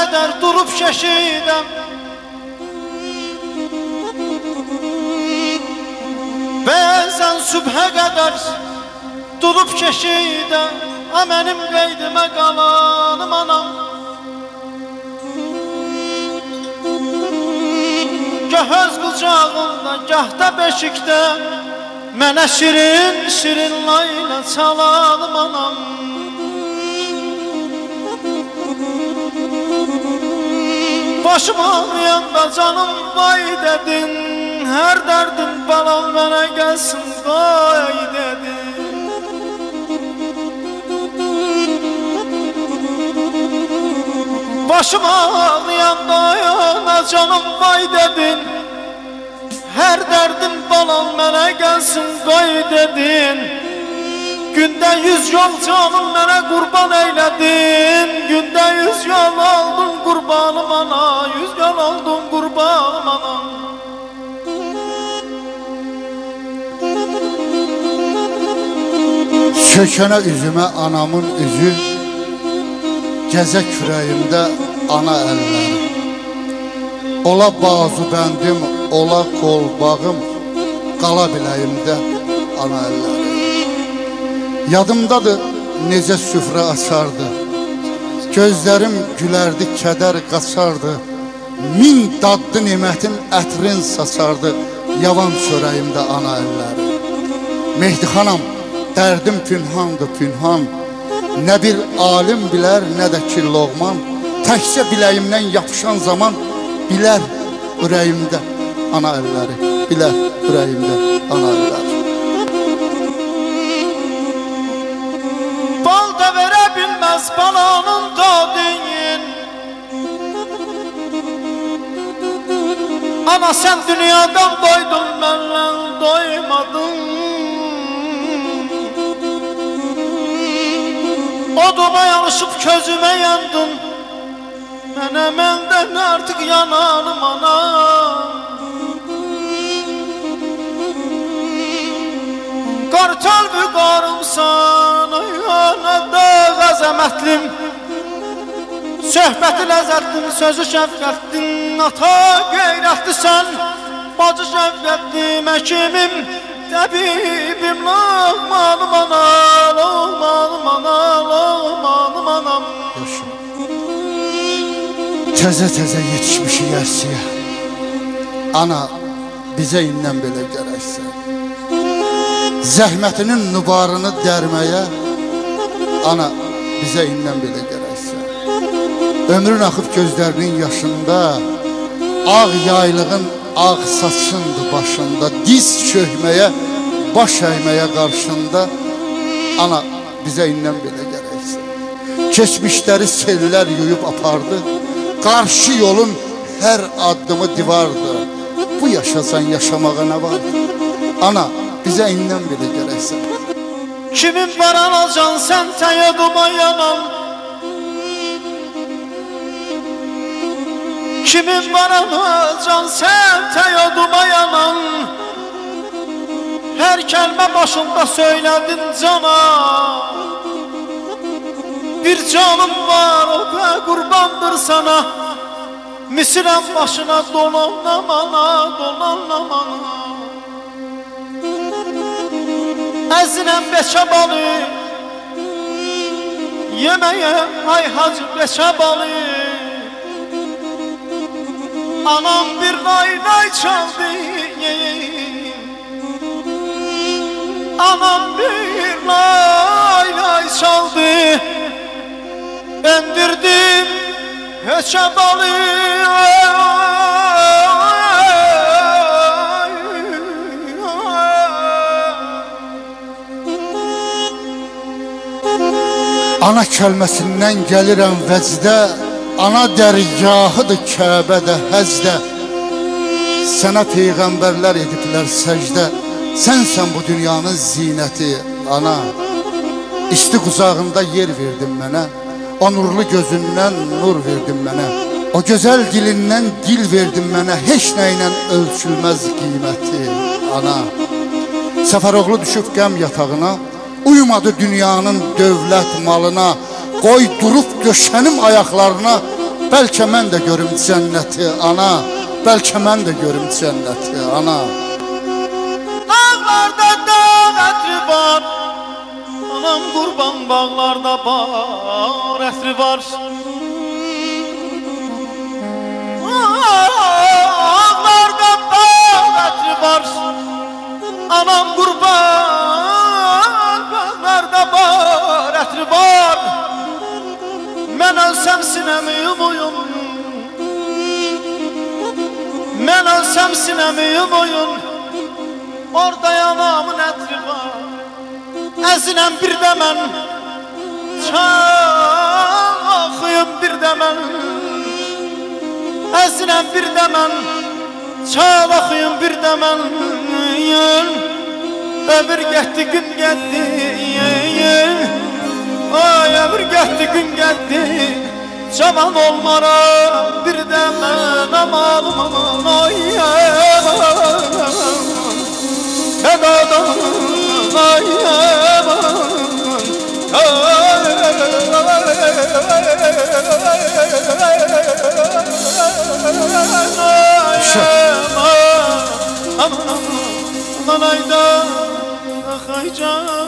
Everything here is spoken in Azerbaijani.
qədər durub şəşidəm. Bəzən sübhə qədər durub keşidən, mənim qeydimə qalanım anam. Gah öz qucağında, gah da beşikdə, mənə şirin, şirin layla çalalım anam. Başım ağlayanda canım vay dedin, hər dərdim balan mənə gəlsin qoy dedin. Başım ağlayanda yana canım vay dedin, hər dərdim balan mənə gəlsin qoy dedin. Gündə 100 yol canım mənə qurban eylədin, gündə 100 yol oldun qurbanım ana, 100 yol oldun qurbanım ana. Çökənə üzümə anamın üzü, gəzə kürəyimdə ana əlləri. Ola bazu bəndim, ola qol bağım, qala biləyimdə ana əlləri. Yadımdadır necə süfrə açardı, gözlərim gülərdi, kədər qaçardı. Min dadlı nimətin ətrin saçardı, yavan çörəyimdə ana əlləri. Mehdi xanam, dərdim pünhandır pünhan, nə bir alim bilər, nə də ki loğman. Təkcə biləyimdən yapışan zaman, bilər ürəyimdə ana əlləri, bilər ürəyimdə ana əlləri. Bal da verə bilməz balanın dadın, ana sən dünyadan doydun, məndən doymadın. Oduma yanışıb közümə yandın, mənə məndən artıq yananım ana. Qartal vüqarımsan, yana da qəzəmətlim, söhbəti ləzzətlim, sözü şəfqətlim, ata qeyrətlisən, bacı şəfqətlim, həkimim, təbibim, loğmanım ana, loğmanım ana, loğmanım anam. Təzə-təzə yetişmişik ərsiyə, ana bizə indən belə gərəksə. Zəhmətinin nübarını dərməyə, ana bizə indən belə gərəksə. Ömrün axıb gözlərinin yaşında, ağ yaylığın ağ saçındı başında, diz çökməyə, baş əyməyə qarşında, ana bizə indən belə gərəksə. Keçmişləri sellər yuyub apardı, qarşı yolun hər addımı divardı. Bu yaşasan yaşamağa nə var? Ana bizə indən belə gərəksə. Kimin var anacan sən təyəduma yanan, kimin var anacan sən təyəduma yanan, hər kəlmə başında söylədin cana. Bir canım var o pə qurbandır sana, misirəm başına dolanam ana, dolanam ana. Əzinəm beçə balı, yeməyə ay hacı beçə balı. Anam bir nay çaldı, anam bir nay çaldı. Endirdim heçə balı, ana kəlməsindən gəlirəm vəcdə, ana dərgahıdır Kəbədə həzdə. Sənə peyğəmbərlər ediblər səcdə, sənsən bu dünyanın zinəti ana. İsti qucağında yer verdin mənə, o nurlu gözündən nur verdin mənə. O gözəl dilindən dil verdin mənə, heç nə ilə ölçülməz qiyməti ana. Səfəroğlu düşüb qəm yatağına, uyumadı dünyanın dövlət malına, qoy durub döşənim ayaqlarına, Bəlkə mən də görüm cənnəti ana, bəlkə mən də görüm cənnəti ana. Dağlarda dağ ətri var, anam qurban bağlarda bar ətri var. Dağlarda dağ ətri var, anam qurban bağlarda bar ətri var. Mən ölsəm sinəmi yumuyum, mən ölsəm sinəmi yumuyum, orada yanamın ətri var. Əzinəm bir də mən, çaxıyım bir də mən. Əzinəm bir də mən, çaxıyım bir də mən. Ömür getdi gün getdi, ay ömür getdi gün getdi. Cavan olmaram bir də mən, aman aman ay Fədadan ay aman aman ayda ay can